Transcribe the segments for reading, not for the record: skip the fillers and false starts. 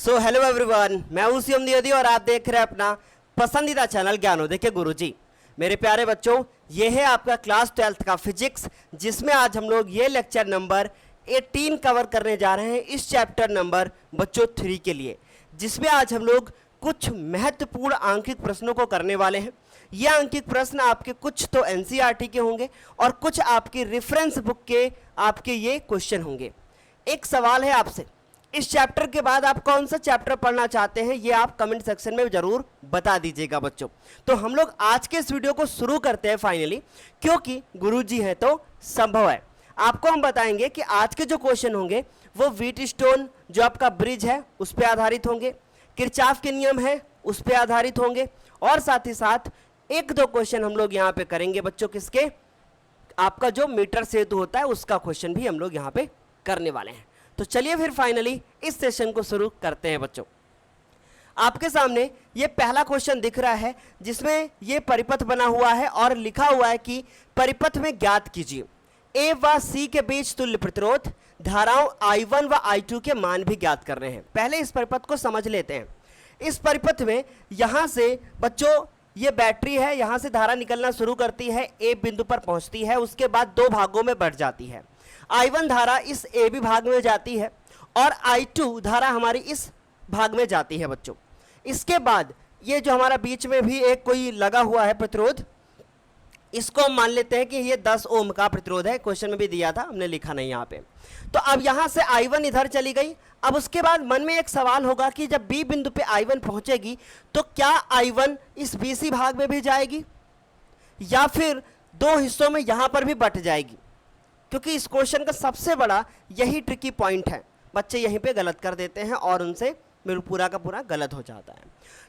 So hello everyone, मैं हूं CM Dwivedi और आप देख रहे हैं अपना पसंदीदा चैनल ज्ञानोदय के गुरुजी। मेरे प्यारे बच्चों, ये है आपका क्लास 12th का फिजिक्स, जिसमें आज हम लोग ये लेक्चर नंबर 18 कवर करने जा रहे हैं इस चैप्टर नंबर बच्चों 3 के लिए, जिसमें आज हम लोग कुछ महत्वपूर्ण आंकिक प्रश्नों को करने वाले हैं। ये आंकिक प्रश्न आपके कुछ तो एनसीईआरटी के होंगे और कुछ आपकी रेफरेंस बुक के आपके ये क्वेश्चन होंगे। एक सवाल है आपसे, इस चैप्टर के बाद आप कौन सा चैप्टर पढ़ना चाहते हैं ये आप कमेंट सेक्शन में जरूर बता दीजिएगा बच्चों। तो हम लोग आज के इस वीडियो को शुरू करते हैं फाइनली, क्योंकि गुरुजी है तो संभव है। आपको हम बताएंगे कि आज के जो क्वेश्चन होंगे वो व्हीटस्टोन जो आपका ब्रिज है उस पर आधारित होंगे, किरचॉफ के नियम है उस पर आधारित होंगे, और साथ ही साथ एक दो क्वेश्चन हम लोग यहाँ पे करेंगे बच्चों किसके, आपका जो मीटर सेतु होता है उसका क्वेश्चन भी हम लोग यहाँ पे करने वाले हैं। तो चलिए फिर फाइनली इस सेशन को शुरू करते हैं बच्चों। आपके सामने ये पहला क्वेश्चन दिख रहा है जिसमें ये परिपथ बना हुआ है और लिखा हुआ है कि परिपथ में ज्ञात कीजिए ए व सी के बीच तुल्य प्रतिरोध, धाराओं I1 व I2 के मान भी ज्ञात कर रहे हैं। पहले इस परिपथ को समझ लेते हैं। इस परिपथ में यहाँ से बच्चों ये बैटरी है, यहाँ से धारा निकलना शुरू करती है, ए बिंदु पर पहुँचती है, उसके बाद दो भागों में बढ़ जाती है। I1 धारा इस ए बी भाग में जाती है और I2 धारा हमारी इस भाग में जाती है बच्चों। इसके बाद ये जो हमारा बीच में भी एक कोई लगा हुआ है प्रतिरोध, इसको हम मान लेते हैं कि ये 10 ओम का प्रतिरोध है। क्वेश्चन में भी दिया था, हमने लिखा नहीं यहाँ पे। तो अब यहाँ से I1 इधर चली गई। अब उसके बाद मन में एक सवाल होगा कि जब बी बिंदु पे I1 पहुंचेगी तो क्या I1 इस BC भाग में भी जाएगी या फिर दो हिस्सों में यहाँ पर भी बट जाएगी, क्योंकि इस क्वेश्चन का सबसे बड़ा यही ट्रिकी पॉइंट है। बच्चे यहीं पे गलत कर देते हैं और उनसे पूरा का पूरा गलत हो जाता है।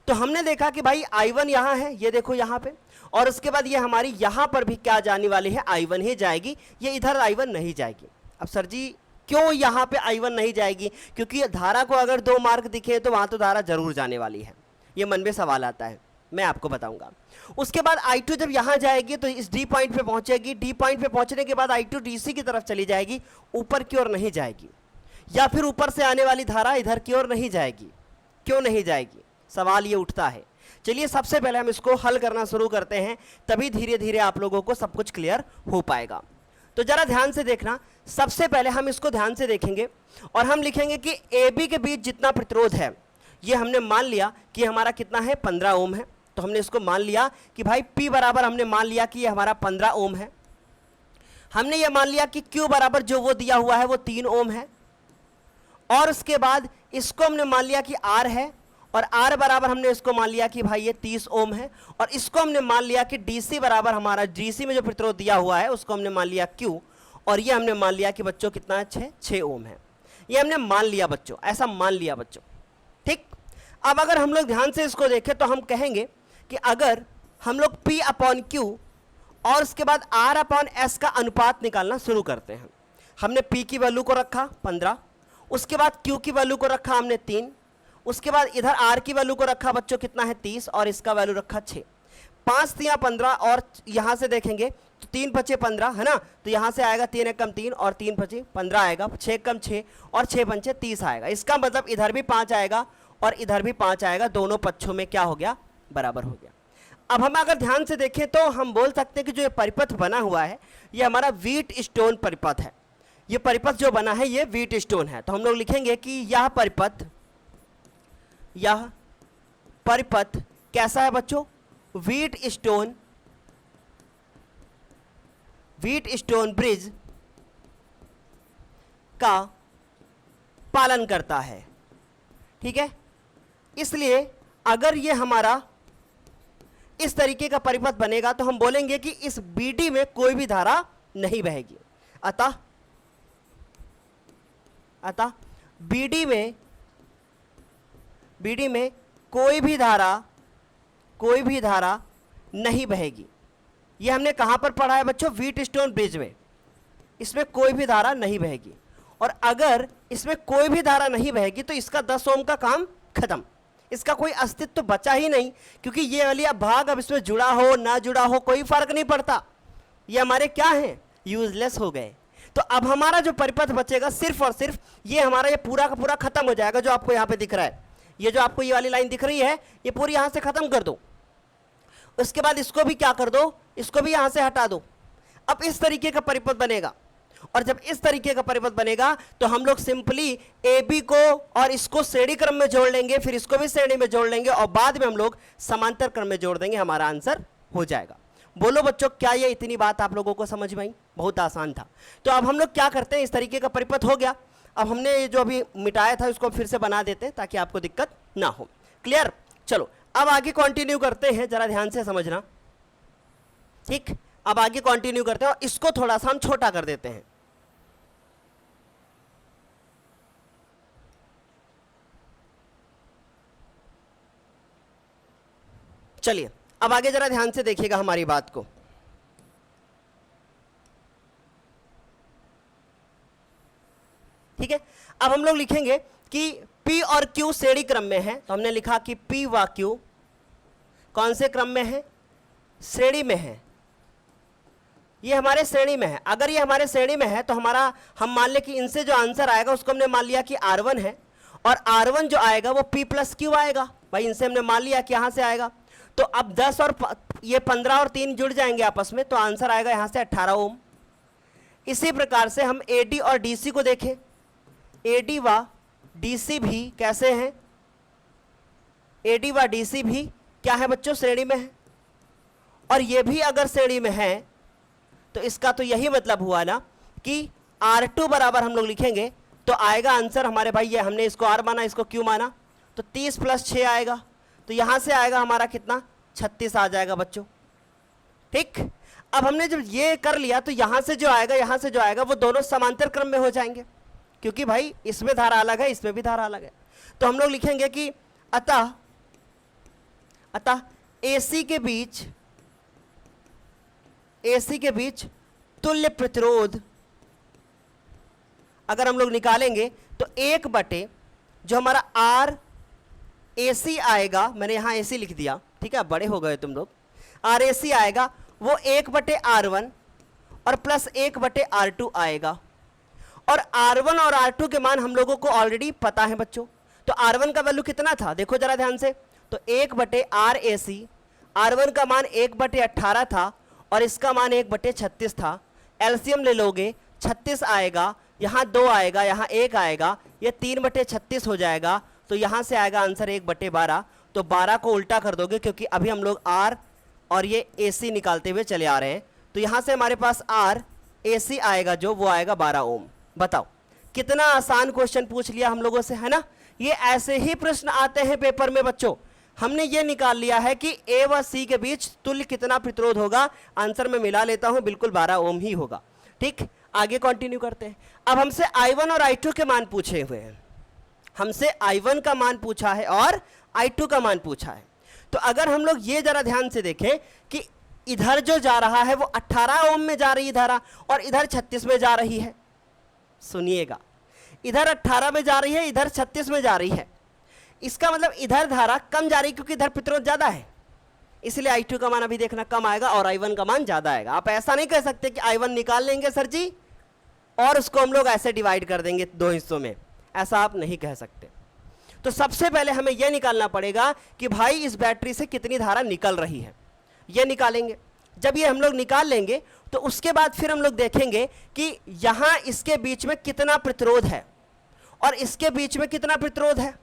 तो हमने देखा कि भाई I1 यहाँ है, ये देखो यहाँ पे, और उसके बाद ये हमारी यहाँ पर भी क्या जाने वाली है, I1 ही जाएगी, ये इधर I1 नहीं जाएगी। अब सर जी क्यों यहाँ पे I1 नहीं जाएगी? क्योंकि धारा को अगर 2 मार्क दिखे तो वहाँ तो धारा जरूर जाने वाली है। ये मन में सवाल आता है, मैं आपको बताऊंगा। उसके बाद I2 जब यहाँ जाएगी तो इस डी पॉइंट पे पहुंचेगी, डी पॉइंट पे पहुंचने के बाद I2 DC की तरफ चली जाएगी, ऊपर की ओर नहीं जाएगी, या फिर ऊपर से आने वाली धारा इधर की ओर नहीं जाएगी। क्यों नहीं जाएगी, सवाल ये उठता है। चलिए सबसे पहले हम इसको हल करना शुरू करते हैं, तभी धीरे धीरे आप लोगों को सब कुछ क्लियर हो पाएगा। तो जरा ध्यान से देखना। सबसे पहले हम इसको ध्यान से देखेंगे और हम लिखेंगे कि ए बी के बीच जितना प्रतिरोध है ये हमने मान लिया कि हमारा कितना है, 15 ओम है। तो हमने इसको मान लिया कि भाई P बराबर हमने मान लिया कि ये हमारा 15 ओम है। हमने ये मान लिया कि Q बराबर जो वो दिया हुआ है वो 3 ओम है, और उसके बाद इसको हमने मान लिया कि R है, और R बराबर हमने इसको मान लिया कि भाई ये 30 ओम है, और इसको हमने मान लिया कि DC बराबर हमारा DC में जो प्रतिरोध दिया हुआ है उसको हमने मान लिया Q, और ये हमने मान लिया कि बच्चों कितना है, 6 ओम है। ये हमने मान लिया बच्चों, ऐसा मान लिया बच्चों, ठीक। अब अगर हम लोग ध्यान से इसको देखें तो हम कहेंगे कि अगर हम लोग P/Q और उसके बाद R/S का अनुपात निकालना शुरू करते हैं। हमने P की वैल्यू को रखा 15, उसके बाद Q की वैल्यू को रखा हमने 3, उसके बाद इधर R की वैल्यू को रखा बच्चों कितना है 30, और इसका वैल्यू रखा 6। 5 3 15, और यहाँ से देखेंगे तो 3 5 15 है ना, तो यहाँ से आएगा 3 1 3 और 3 5 15 आएगा, 6 1 6 और 6 5 30 आएगा। इसका मतलब इधर भी 5 आएगा और इधर भी 5 आएगा, दोनों पक्षों में क्या हो गया, बराबर हो गया। अब हम अगर ध्यान से देखें तो हम बोल सकते हैं कि जो ये परिपथ बना हुआ है ये हमारा व्हीटस्टोन परिपथ है। ये परिपथ जो बना है ये व्हीटस्टोन है। तो हम लोग लिखेंगे कि यह परिपथ कैसा है बच्चों, व्हीटस्टोन ब्रिज का पालन करता है, ठीक है। इसलिए अगर ये हमारा इस तरीके का परिपथ बनेगा तो हम बोलेंगे कि इस BD में कोई भी धारा नहीं बहेगी। अतः BD में कोई भी धारा नहीं बहेगी। ये हमने कहाँ पर पढ़ा है बच्चों, व्हीटस्टोन ब्रिज में। इसमें कोई भी धारा नहीं बहेगी, और अगर इसमें कोई भी धारा नहीं बहेगी तो इसका 10 ओम का काम खत्म, इसका कोई अस्तित्व तो बचा ही नहीं, क्योंकि ये वाली भाग अब इसमें जुड़ा हो ना जुड़ा हो कोई फर्क नहीं पड़ता, ये हमारे क्या हैं, यूजलेस हो गए। तो अब हमारा जो परिपथ बचेगा सिर्फ और सिर्फ ये हमारा ये पूरा का पूरा खत्म हो जाएगा, जो आपको यहाँ पे दिख रहा है ये जो आपको ये वाली लाइन दिख रही है ये पूरी यहां से खत्म कर दो, उसके बाद इसको भी क्या कर दो, इसको भी यहां से हटा दो। अब इस तरीके का परिपथ बनेगा, और जब इस तरीके का परिपथ बनेगा तो हम लोग सिंपली ए बी को और इसको श्रेणी क्रम में जोड़ लेंगे, फिर इसको भी श्रेणी में जोड़ लेंगे और बाद में हम लोग समांतर क्रम में जोड़ देंगे, हमारा आंसर हो जाएगा। बोलो बच्चों, क्या ये इतनी बात आप लोगों को समझ में आई? बहुत आसान था। तो अब हम लोग क्या करते हैं, इस तरीके का परिपथ हो गया, अब हमने ये जो अभी मिटाया था उसको फिर से बना देते हैं ताकि आपको दिक्कत ना हो। क्लियर? चलो अब आगे कंटिन्यू करते हैं, जरा ध्यान से समझना। ठीक, अब आगे कंटिन्यू करते हैं और इसको थोड़ा सा हम छोटा कर देते हैं। चलिए अब आगे जरा ध्यान से देखिएगा हमारी बात को। ठीक है, अब हम लोग लिखेंगे कि P और Q श्रेणी क्रम में है, तो हमने लिखा कि P व Q कौन से क्रम में है? श्रेणी में है। ये हमारे श्रेणी में है। अगर ये हमारे श्रेणी में है तो हमारा, हम मान ले कि इनसे जो आंसर आएगा उसको हमने मान लिया कि R1 है, और R1 जो आएगा वो P + Q आएगा। भाई इनसे हमने मान लिया कि यहाँ से आएगा, तो अब 10 और ये 15 और 3 जुड़ जाएंगे आपस में, तो आंसर आएगा यहाँ से 18 ओम। इसी प्रकार से हम AD और DC को देखें, AD व DC भी कैसे हैं? AD व DC भी क्या है बच्चों? श्रेणी में है। और ये भी अगर श्रेणी में है तो इसका तो यही मतलब हुआ ना कि R2 बराबर हम लोग लिखेंगे तो आएगा आंसर हमारे भाई, ये हमने इसको R माना, इसको Q माना, तो 30 + 6 आएगा, तो यहां से आएगा हमारा कितना? 36 आ जाएगा बच्चों। ठीक, अब हमने जब ये कर लिया तो यहां से जो आएगा, यहां से जो आएगा वो दोनों समांतर क्रम में हो जाएंगे, क्योंकि भाई इसमें धारा अलग है, इसमें भी धारा अलग है। तो हम लोग लिखेंगे कि अतः AC के बीच तुल्य प्रतिरोध अगर हम लोग निकालेंगे तो 1 बटे जो हमारा R AC आएगा, मैंने यहां AC लिख दिया, ठीक है, बड़े हो गए तुम लोग, R AC आएगा वो 1 बटे R1 और प्लस 1 बटे R2 आएगा। और R1 और R2 के मान हम लोगों को ऑलरेडी पता है बच्चों। तो R1 का वैल्यू कितना था, देखो जरा ध्यान से, तो 1 बटे RAC, R1 का मान 1 बटे 18 था और इसका मान 1 बटे 36 था। एलसीएम ले लोगे 36 आएगा, यहाँ 2 आएगा, यहाँ 1 आएगा, ये 3 बटे 36 हो जाएगा, तो यहाँ से आएगा आंसर 1 बटे 12। तो 12 को उल्टा कर दोगे क्योंकि अभी हम लोग R और ये AC निकालते हुए चले आ रहे हैं, तो यहाँ से हमारे पास R AC आएगा जो वो आएगा 12 ओम। बताओ कितना आसान क्वेश्चन पूछ लिया हम लोगों से, है ना? ये ऐसे ही प्रश्न आते हैं पेपर में बच्चों। हमने ये निकाल लिया है कि A व C के बीच तुल्य कितना प्रतिरोध होगा, आंसर में मिला लेता हूं, बिल्कुल 12 ओम ही होगा। ठीक, आगे कंटिन्यू करते हैं। अब हमसे I1 और I2 के मान पूछे हुए हैं, हमसे I1 का मान पूछा है और I2 का मान पूछा है। तो अगर हम लोग ये जरा ध्यान से देखें कि इधर जो जा रहा है वो 18 ओम में जा रही है धारा और इधर 36 में जा रही है। सुनिएगा, इधर 18 में जा रही है, इधर 36 में जा रही है, इसका मतलब इधर धारा कम जा रही है क्योंकि इधर प्रतिरोध ज्यादा है, इसलिए I2 का मान अभी देखना कम आएगा और I1 का मान ज्यादा आएगा। आप ऐसा नहीं कह सकते कि I1 निकाल लेंगे सर जी और उसको हम लोग ऐसे डिवाइड कर देंगे 2 हिस्सों में, ऐसा आप नहीं कह सकते। तो सबसे पहले हमें यह निकालना पड़ेगा कि भाई इस बैटरी से कितनी धारा निकल रही है, ये निकालेंगे। जब ये हम लोग निकाल लेंगे तो उसके बाद फिर हम लोग देखेंगे कि यहां इसके बीच में कितना प्रतिरोध है और इसके बीच में कितना प्रतिरोध है।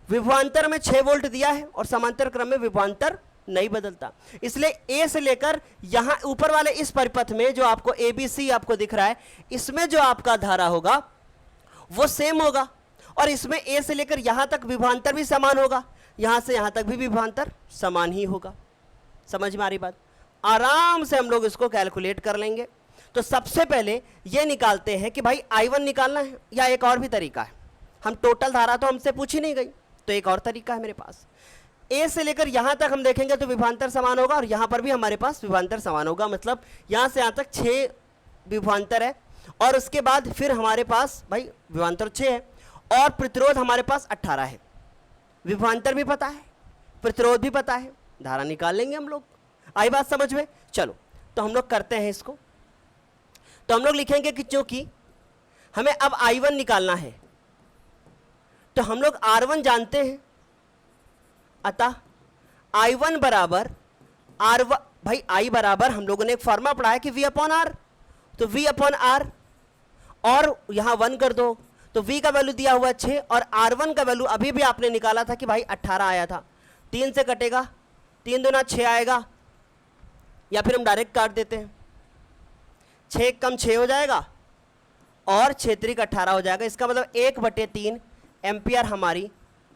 विभवांतर में 6 वोल्ट दिया है और समांतर क्रम में विभवांतर नहीं बदलता, इसलिए A से लेकर यहां ऊपर वाले इस परिपथ में जो आपको ABC आपको दिख रहा है, इसमें जो आपका धारा होगा वो सेम होगा और इसमें A से लेकर यहां तक विभवांतर भी समान होगा, यहां से यहां तक भी विभवांतर समान ही होगा। समझ में आ रही बात? आराम से हम लोग इसको कैलकुलेट कर लेंगे। तो सबसे पहले ये निकालते हैं कि भाई I1 निकालना है या एक और भी तरीका है, हम टोटल धारा तो हमसे पूछी नहीं गई, तो एक और तरीका है मेरे पास। A से लेकर यहां तक हम देखेंगे तो विभवांतर समान होगा और यहां पर भी हमारे पास विभवांतर समान होगा, मतलब यहां से यहां तक 6 विभवांतर है और उसके बाद फिर हमारे पास भाई विभवांतर 6 है और प्रतिरोध हमारे पास 18 है। विभवांतर भी पता है, प्रतिरोध भी पता है, धारा निकाल लेंगे हम लोग। आई बात समझ में? चलो तो हम लोग करते हैं इसको। तो हम लोग लिखेंगे कि चूंकि हमें अब I1 निकालना है तो हम लोग R1 जानते हैं अतः I1 बराबर R1, भाई I बराबर हम लोगों ने एक फॉर्मूला पढ़ा है कि V अपॉन आर, तो V अपॉन आर और यहां 1 कर दो तो V का वैल्यू दिया हुआ है 6 और R1 का वैल्यू अभी भी आपने निकाला था कि भाई 18 आया था, 3 से कटेगा, 3 दूना 6 आएगा, या फिर हम डायरेक्ट काट देते हैं, 6 कम 6 हो जाएगा और 6 3 18 हो जाएगा। इसका मतलब 1/3 एम्पियर हमारी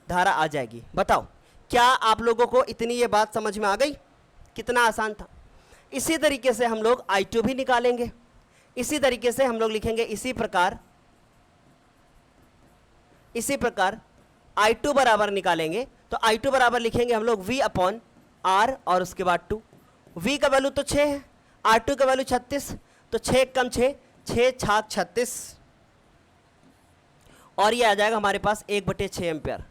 धारा आ जाएगी। बताओ क्या आप लोगों को इतनी ये बात समझ में आ गई? कितना आसान था। इसी तरीके से हम लोग I2 भी निकालेंगे, इसी तरीके से हम लोग लिखेंगे इसी प्रकार I2 बराबर निकालेंगे, तो I2 बराबर लिखेंगे हम लोग V अपॉन R और उसके बाद 2। V का वैल्यू तो 6 है, R2 का वैल्यू 36, तो 6 कम 6, 6 छाक 36 और ये आ जाएगा हमारे पास 1/6 एम्पियर।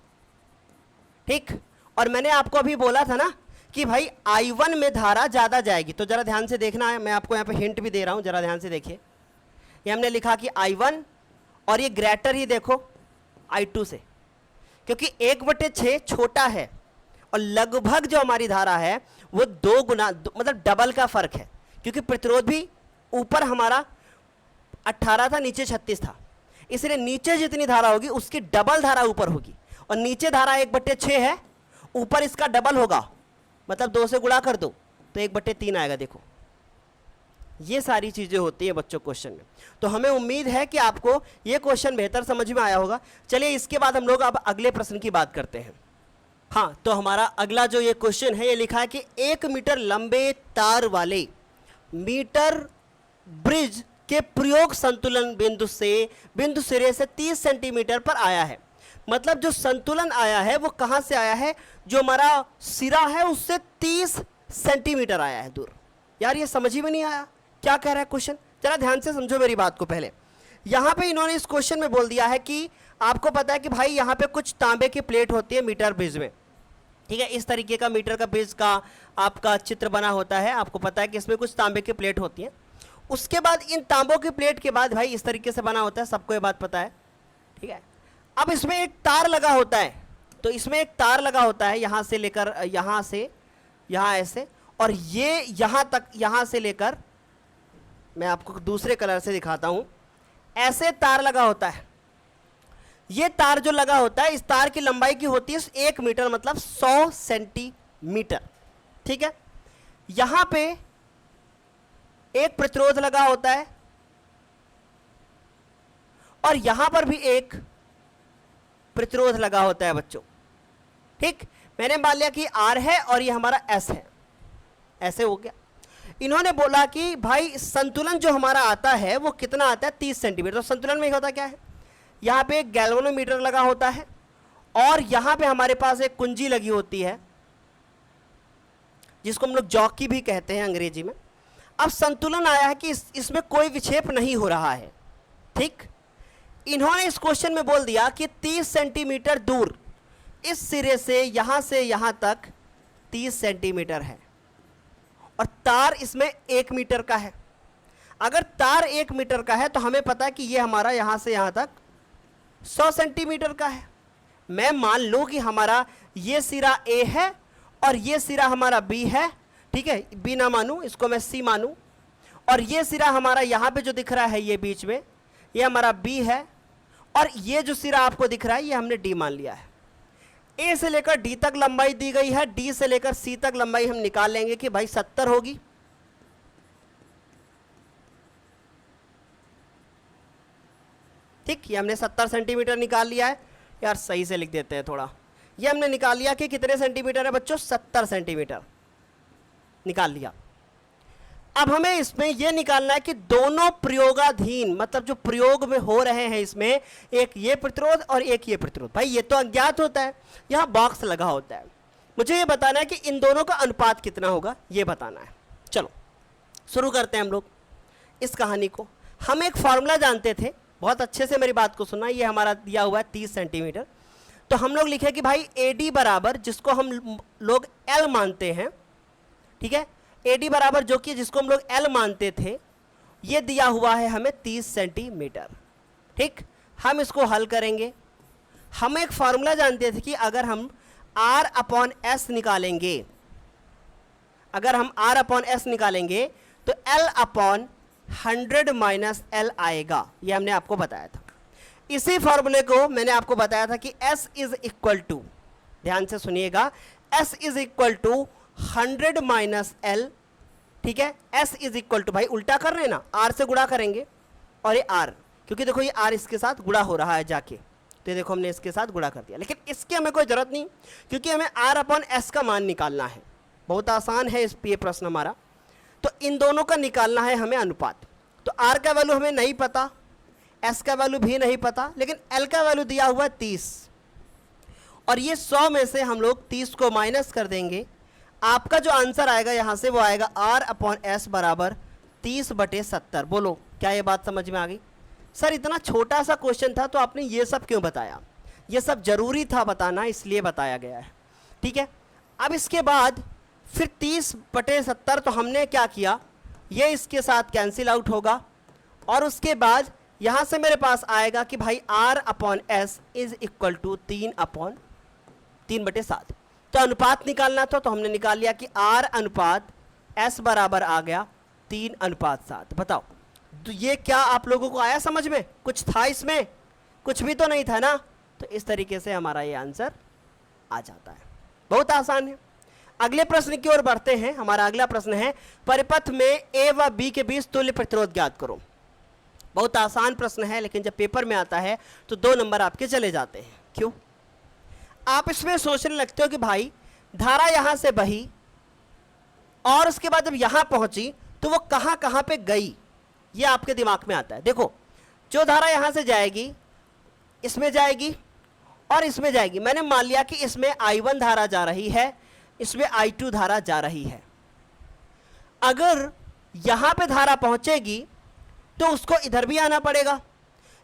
ठीक, और मैंने आपको अभी बोला था ना कि भाई I1 में धारा ज़्यादा जाएगी, तो ज़रा ध्यान से देखना है, मैं आपको यहाँ पे हिंट भी दे रहा हूँ, ज़रा ध्यान से देखिए। ये हमने लिखा कि I1 और ये ग्रेटर ही देखो I2 से, क्योंकि 1/6 छोटा है और लगभग जो हमारी धारा है वो 2 गुना मतलब डबल का फर्क है, क्योंकि प्रतिरोध भी ऊपर हमारा 18 था, नीचे 36 था, इसलिए नीचे जितनी धारा होगी उसकी डबल धारा ऊपर होगी, और नीचे धारा 1/6 है, ऊपर इसका डबल होगा, मतलब 2 से गुणा कर दो तो 1/3 आएगा। देखो ये सारी चीजें होती है बच्चों क्वेश्चन में, तो हमें उम्मीद है कि आपको ये क्वेश्चन बेहतर समझ में आया होगा। चलिए इसके बाद हम लोग अब अगले प्रश्न की बात करते हैं। हाँ, तो हमारा अगला जो ये क्वेश्चन है, ये लिखा है कि 1 मीटर लंबे तार वाले मीटर ब्रिज के प्रयोग संतुलन बिंदु सिरे से 30 सेंटीमीटर पर आया है। मतलब जो संतुलन आया है वो कहां से आया है? जो हमारा सिरा है उससे 30 सेंटीमीटर आया है दूर। यार ये समझ ही में नहीं आया, क्या कह रहा है क्वेश्चन, जरा ध्यान से समझो मेरी बात को। पहले यहां पे इन्होंने इस क्वेश्चन में बोल दिया है कि आपको पता है कि भाई यहां पे कुछ तांबे की प्लेट होती है मीटर ब्रिज में, ठीक है, इस तरीके का मीटर का ब्रिज का आपका चित्र बना होता है, आपको पता है कि इसमें कुछ तांबे की प्लेट होती है। उसके बाद इन तांबों की प्लेट के बाद भाई इस तरीके से बना होता है, सबको ये बात पता है, ठीक है। अब इसमें एक तार लगा होता है, तो इसमें एक तार लगा होता है यहां से लेकर यहां से यहां ऐसे, और ये यहां तक, यहां से लेकर मैं आपको दूसरे कलर से दिखाता हूं, ऐसे तार लगा होता है। ये तार जो लगा होता है, इस तार की लंबाई की होती है 1 मीटर, मतलब 100 सेंटीमीटर, ठीक है। यहां पे एक प्रतिरोध लगा होता है और यहां पर भी एक प्रतिरोध लगा होता है बच्चों, ठीक। मैंने मान लिया कि R है और ये हमारा S है, ऐसे हो गया। इन्होंने बोला कि भाई संतुलन जो हमारा आता है वो कितना आता है? 30 सेंटीमीटर। तो संतुलन में होता क्या है? यहाँ पे एक गैल्वेनोमीटर लगा होता है और यहाँ पे हमारे पास एक कुंजी लगी होती है जिसको हम लोग जॉकी भी कहते हैं अंग्रेजी में। अब संतुलन आया है कि इसमें कोई विक्षेप नहीं हो रहा है, ठीक। इन्होंने इस क्वेश्चन में बोल दिया कि 30 सेंटीमीटर दूर इस सिरे से यहां तक 30 सेंटीमीटर है और तार इसमें 1 मीटर का है। अगर तार 1 मीटर का है तो हमें पता है कि ये हमारा यहां से यहां तक 100 सेंटीमीटर का है। मैं मान लूं कि हमारा ये सिरा A है और ये सिरा हमारा B है, ठीक है, B ना मानूं, इसको मैं C मानूं, और ये सिरा हमारा यहां पे जो दिख रहा है ये बीच में, ये हमारा B है, और ये जो सिरा आपको दिख रहा है ये हमने D मान लिया है। A से लेकर D तक लंबाई दी गई है, D से लेकर C तक लंबाई हम निकाल लेंगे कि भाई 70 होगी, ठीक। ये हमने 70 सेंटीमीटर निकाल लिया है। यार सही से लिख देते हैं थोड़ा, ये हमने निकाल लिया कि कितने सेंटीमीटर है बच्चों? 70 सेंटीमीटर निकाल लिया। अब हमें इसमें यह निकालना है कि दोनों प्रयोगाधीन, मतलब जो प्रयोग में हो रहे हैं, इसमें एक ये प्रतिरोध और एक ये प्रतिरोध, भाई ये तो अज्ञात होता है, यहां बॉक्स लगा होता है, मुझे ये बताना है कि इन दोनों का अनुपात कितना होगा, ये बताना है। चलो शुरू करते हैं हम लोग इस कहानी को। हम एक फॉर्मूला जानते थे, बहुत अच्छे से मेरी बात को सुनना, ये हमारा दिया हुआ है 30 सेंटीमीटर। तो हम लोग लिखे कि भाई AD बराबर, जिसको हम लोग L मानते हैं, ठीक है, AD बराबर जो कि जिसको हम लोग L मानते थे, ये दिया हुआ है हमें 30 सेंटीमीटर, ठीक। हम इसको हल करेंगे। हम एक फार्मूला जानते थे कि अगर हम r अपॉन s निकालेंगे, अगर हम r अपॉन s निकालेंगे तो l अपॉन 100 माइनस l आएगा। ये हमने आपको बताया था। इसी फॉर्मूले को मैंने आपको बताया था कि s इज इक्वल टू, ध्यान से सुनिएगा, s is equal to 100 minus l, ठीक है। s इज इक्वल टू, भाई उल्टा कर रहे हैं ना, r से गुणा करेंगे और ये r, क्योंकि देखो ये r इसके साथ गुणा हो रहा है जाके, तो देखो हमने इसके साथ गुणा कर दिया, लेकिन इसकी हमें कोई जरूरत नहीं, क्योंकि हमें r अपॉन s का मान निकालना है। बहुत आसान है इस ये प्रश्न हमारा। तो इन दोनों का निकालना है हमें अनुपात। तो r का वैल्यू हमें नहीं पता, s का वैल्यू भी नहीं पता, लेकिन l का वैल्यू दिया हुआ 30, और ये 100 में से हम लोग 30 को माइनस कर देंगे। आपका जो आंसर आएगा यहाँ से वो आएगा r अपॉन s बराबर 30/70। बोलो क्या ये बात समझ में आ गई? सर इतना छोटा सा क्वेश्चन था तो आपने ये सब क्यों बताया? ये सब जरूरी था बताना, इसलिए बताया गया है, ठीक है। अब इसके बाद फिर 30/70, तो हमने क्या किया, ये इसके साथ कैंसिल आउट होगा, और उसके बाद यहाँ से मेरे पास आएगा कि भाई r upon s is equal to 3/7। तो अनुपात निकालना था, तो हमने निकाल लिया कि r अनुपात s बराबर आ गया 3:7। बताओ तो ये क्या आप लोगों को आया समझ में? कुछ था इसमें? कुछ भी तो नहीं था ना। तो इस तरीके से हमारा ये आंसर आ जाता है, बहुत आसान है। अगले प्रश्न की ओर बढ़ते हैं। हमारा अगला प्रश्न है, परिपथ में a व b के बीच तुल्य प्रतिरोध ज्ञात करो। बहुत आसान प्रश्न है, लेकिन जब पेपर में आता है तो 2 नंबर आपके चले जाते हैं। क्यों? आप इसमें सोचने लगते हो कि भाई धारा यहां से बही और उसके बाद जब यहां पहुंची तो वो कहां कहां पे गई, ये आपके दिमाग में आता है। देखो, जो धारा यहां से जाएगी, इसमें जाएगी और इसमें जाएगी। मैंने मान लिया कि इसमें I1 धारा जा रही है, इसमें I2 धारा जा रही है। अगर यहां पे धारा पहुंचेगी तो उसको इधर भी आना पड़ेगा,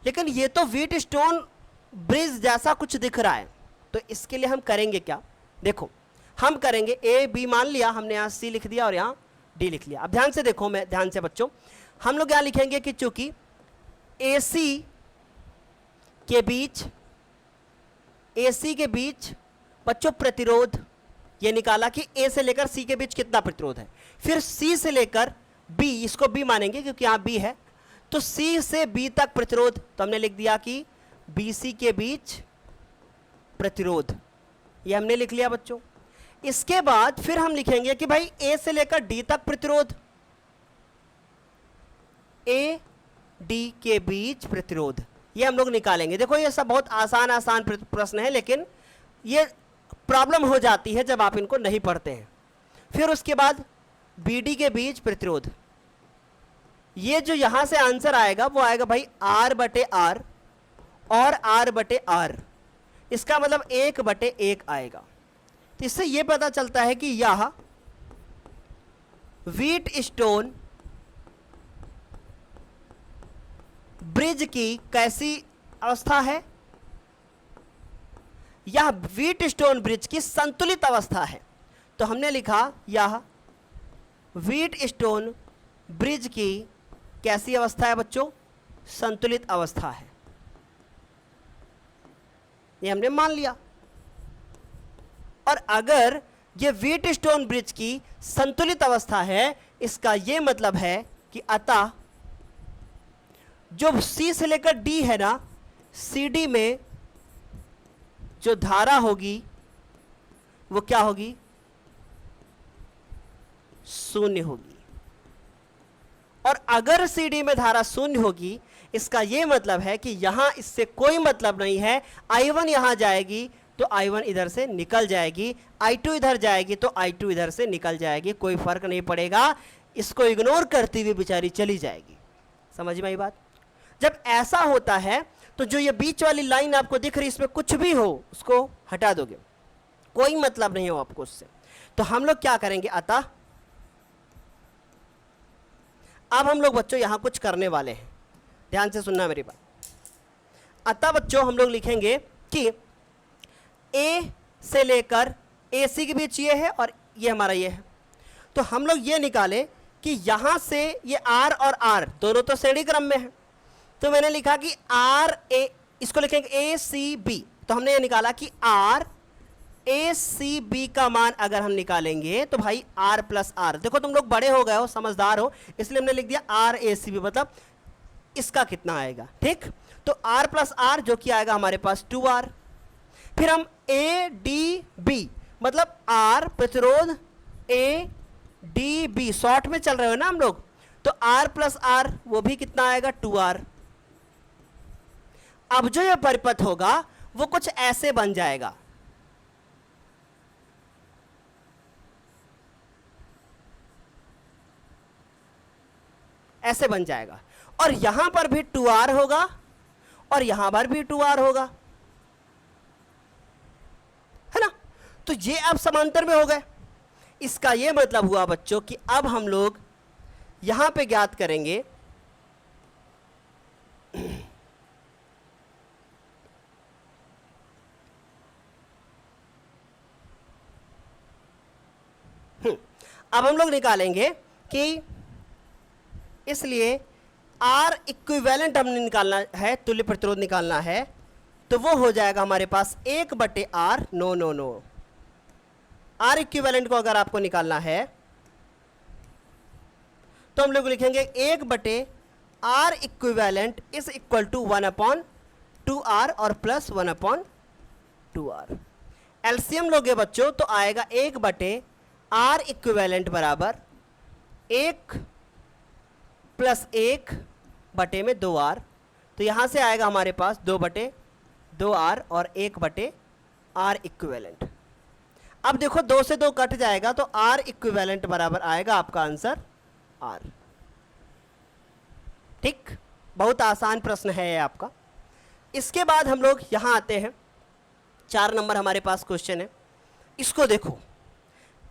लेकिन ये तो व्हीट स्टोन ब्रिज जैसा कुछ दिख रहा है। तो इसके लिए हम करेंगे क्या? देखो, हम करेंगे ए बी, मान लिया हमने यहाँ सी लिख दिया और यहाँ डी लिख लिया। अब ध्यान से देखो, मैं ध्यान से बच्चों, हम लोग यहाँ लिखेंगे कि चूंकि AC के बीच बच्चों प्रतिरोध, ये निकाला कि A से लेकर C के बीच कितना प्रतिरोध है। फिर C से लेकर B, इसको B मानेंगे क्योंकि यहाँ B है, तो C से B तक प्रतिरोध, तो हमने लिख दिया कि BC के बीच प्रतिरोध, ये हमने लिख लिया बच्चों। इसके बाद फिर हम लिखेंगे कि भाई A से लेकर D तक प्रतिरोध, A D के बीच प्रतिरोध, ये हम लोग निकालेंगे। देखो ये सब बहुत आसान प्रश्न है, लेकिन ये प्रॉब्लम हो जाती है जब आप इनको नहीं पढ़ते हैं। फिर उसके बाद BD के बीच प्रतिरोध, ये जो यहां से आंसर आएगा वो आएगा भाई R/R और R/R, इसका मतलब 1/1 आएगा। तो इससे ये पता चलता है कि यह व्हीट स्टोन ब्रिज की कैसी अवस्था है? यह व्हीट स्टोन ब्रिज की संतुलित अवस्था है। तो हमने लिखा यह व्हीट स्टोन ब्रिज की कैसी अवस्था है बच्चों? संतुलित अवस्था है, ये हमने मान लिया। और अगर ये व्हीट स्टोन ब्रिज की संतुलित अवस्था है, इसका ये मतलब है कि अतः जो C से लेकर D है ना, CD में जो धारा होगी वो क्या होगी? शून्य होगी। और अगर CD में धारा शून्य होगी, इसका यह मतलब है कि यहां इससे कोई मतलब नहीं है। I1 यहां जाएगी तो I1 इधर से निकल जाएगी, I2 इधर जाएगी तो I2 इधर से निकल जाएगी, कोई फर्क नहीं पड़ेगा, इसको इग्नोर करती हुई बेचारी चली जाएगी। समझ में आई बात? जब ऐसा होता है तो जो ये बीच वाली लाइन आपको दिख रही, इसमें कुछ भी हो उसको हटा दोगे, कोई मतलब नहीं हो आपको उससे। तो हम लोग क्या करेंगे? अतः अब हम लोग बच्चों यहां कुछ करने वाले हैं, ध्यान से सुनना मेरी बात। अतः बच्चों हम लोग लिखेंगे कि A से लेकर AC के बीच ये है और ये हमारा ये है। तो हम लोग ये निकाले कि यहां से ये R और R दोनों तो श्रेणी क्रम में है, तो मैंने लिखा कि R A, इसको लिखेंगे ACB। तो हमने ये निकाला कि R ए सी बी का मान अगर हम निकालेंगे तो भाई आर प्लस आर, देखो तुम लोग बड़े हो गए हो, समझदार हो, इसलिए हमने लिख दिया आर ए सी बी, मतलब इसका कितना आएगा, ठीक। तो आर प्लस आर जो कि आएगा हमारे पास 2R। फिर हम ए डी बी, मतलब आर प्रतिरोध ए डी बी, शॉर्ट में चल रहे हो ना हम लोग, तो आर प्लस आर वो भी कितना आएगा 2R। अब जो ये परिपथ होगा वो कुछ ऐसे बन जाएगा, ऐसे बन जाएगा, और यहां पर भी 2R होगा और यहां पर भी 2R होगा, है ना। तो ये अब समांतर में हो गए। इसका ये मतलब हुआ बच्चों कि अब हम लोग यहां पे ज्ञात करेंगे अब हम लोग निकालेंगे कि, इसलिए आर इक्विवेलेंट हमने निकालना है, तुल्य प्रतिरोध निकालना है, तो वो हो जाएगा हमारे पास 1/R। No no no, R equivalent को अगर आपको निकालना है तो हम लोग लिखेंगे 1/R equivalent is equal to 1/2R और प्लस 1/2R। एलसीएम लोगे बच्चों तो आएगा 1/R इक्विवेलेंट बराबर 1 प्लस 1/2R, तो यहां से आएगा हमारे पास 2/2R और 1/R इक्विवेलेंट। अब देखो 2 से 2 कट जाएगा तो R इक्विवेलेंट बराबर आएगा आपका आंसर R, ठीक। बहुत आसान प्रश्न है ये आपका। इसके बाद हम लोग यहां आते हैं, 4 नंबर हमारे पास क्वेश्चन है। इसको देखो,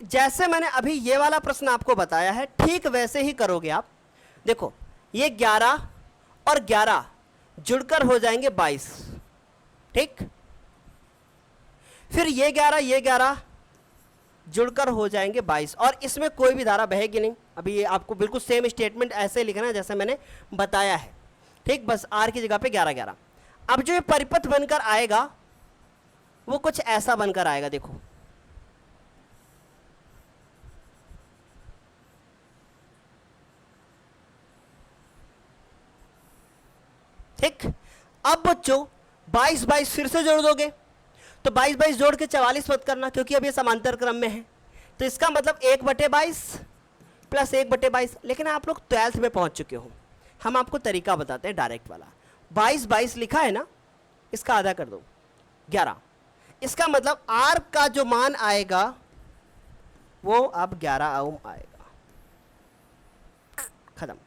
जैसे मैंने अभी ये वाला प्रश्न आपको बताया है ठीक वैसे ही करोगे आप। देखो ये 11 और 11 जुड़कर हो जाएंगे 22, ठीक। फिर ये 11 जुड़कर हो जाएंगे 22, और इसमें कोई भी धारा बहेगी नहीं। अभी ये आपको बिल्कुल सेम स्टेटमेंट ऐसे लिखना है जैसे मैंने बताया है, ठीक। बस आर की जगह पे 11। अब जो ये परिपथ बनकर आएगा वो कुछ ऐसा बनकर आएगा, देखो ठीक। अब बच्चों 22 फिर से जोड़ दोगे तो 22 जोड़ के 44 मत करना, क्योंकि अब ये समांतर क्रम में है, तो इसका मतलब 1/22 प्लस 1/22। लेकिन आप लोग 12th में पहुंच चुके हो, हम आपको तरीका बताते हैं डायरेक्ट वाला। 22 लिखा है ना, इसका आधा कर दो 11, इसका मतलब R का जो मान आएगा वो अब 11 ओम आएगा, खत्म।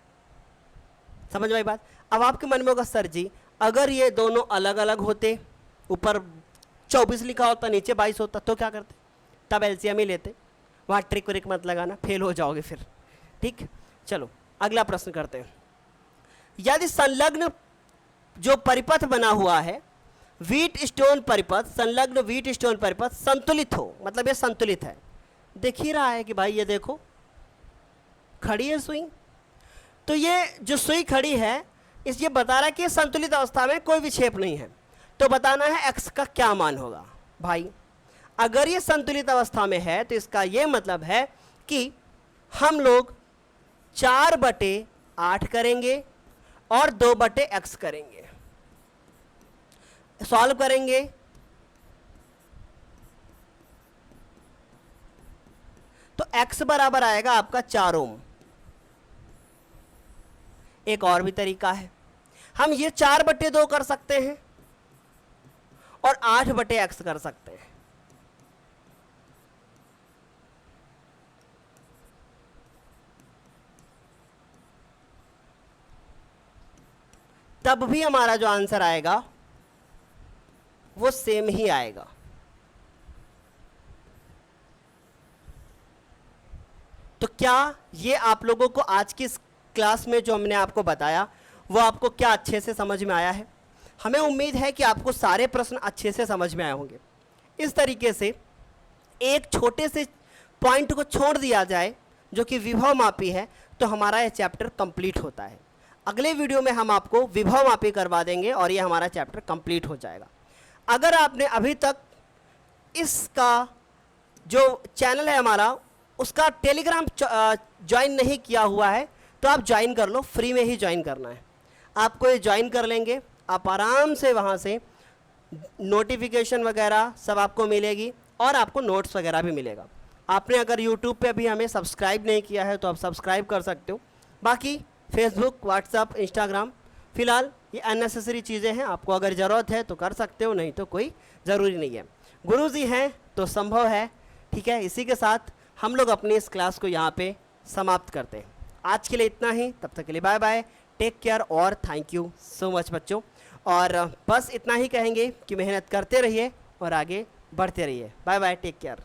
समझ में आई बात। अब आपके मन में होगा सर जी अगर ये दोनों अलग अलग होते, ऊपर 24 लिखा होता नीचे 22 होता तो क्या करते, तब एलसीएम ही लेते। वहाँ ट्रिक व्रिक मत लगाना, फेल हो जाओगे फिर, ठीक। चलो अगला प्रश्न करते हैं। यदि संलग्न जो परिपथ बना हुआ है व्हीट स्टोन परिपथ, संलग्न व्हीट स्टोन परिपथ संतुलित हो, मतलब ये संतुलित है, दिख ही रहा है कि भाई ये देखो खड़ी है सुई, तो ये जो सुई खड़ी है इस ये बता रहा है कि संतुलित अवस्था में कोई विक्षेप नहीं है, तो बताना है x का क्या मान होगा। भाई अगर ये संतुलित अवस्था में है तो इसका ये मतलब है कि हम लोग 4/8 करेंगे और 2/x करेंगे, सॉल्व करेंगे तो x बराबर आएगा आपका 4 ओम। एक और भी तरीका है, हम ये 4/2 कर सकते हैं और 8/x कर सकते हैं। तब भी हमारा जो आंसर आएगा वो सेम ही आएगा। तो क्या ये आप लोगों को आज की इस क्लास में जो हमने आपको बताया वो आपको क्या अच्छे से समझ में आया है? हमें उम्मीद है कि आपको सारे प्रश्न अच्छे से समझ में आए होंगे। इस तरीके से एक छोटे से पॉइंट को छोड़ दिया जाए जो कि विभव मापी है तो हमारा यह चैप्टर कंप्लीट होता है। अगले वीडियो में हम आपको विभव मापी करवा देंगे और ये हमारा चैप्टर कंप्लीट हो जाएगा। अगर आपने अभी तक इसका जो चैनल है हमारा उसका टेलीग्राम ज्वाइन नहीं किया हुआ है तो आप ज्वाइन कर लो, फ्री में ही ज्वाइन करना है आपको। ये ज्वाइन कर लेंगे आप आराम से, वहाँ से नोटिफिकेशन वगैरह सब आपको मिलेगी और आपको नोट्स वगैरह भी मिलेगा। आपने अगर यूट्यूब पे अभी हमें सब्सक्राइब नहीं किया है तो आप सब्सक्राइब कर सकते हो। बाकी फेसबुक, व्हाट्सअप, इंस्टाग्राम, फ़िलहाल ये अननेसेसरी चीज़ें हैं, आपको अगर ज़रूरत है तो कर सकते हो, नहीं तो कोई ज़रूरी नहीं है। गुरुजी हैं तो संभव है, ठीक है। इसी के साथ हम लोग अपनी इस क्लास को यहाँ पे समाप्त करते हैं। आज के लिए इतना ही, तब तक के लिए बाय बाय, टेक केयर और थैंक यू सो मच बच्चों। और बस इतना ही कहेंगे कि मेहनत करते रहिए और आगे बढ़ते रहिए। Bye bye, take care.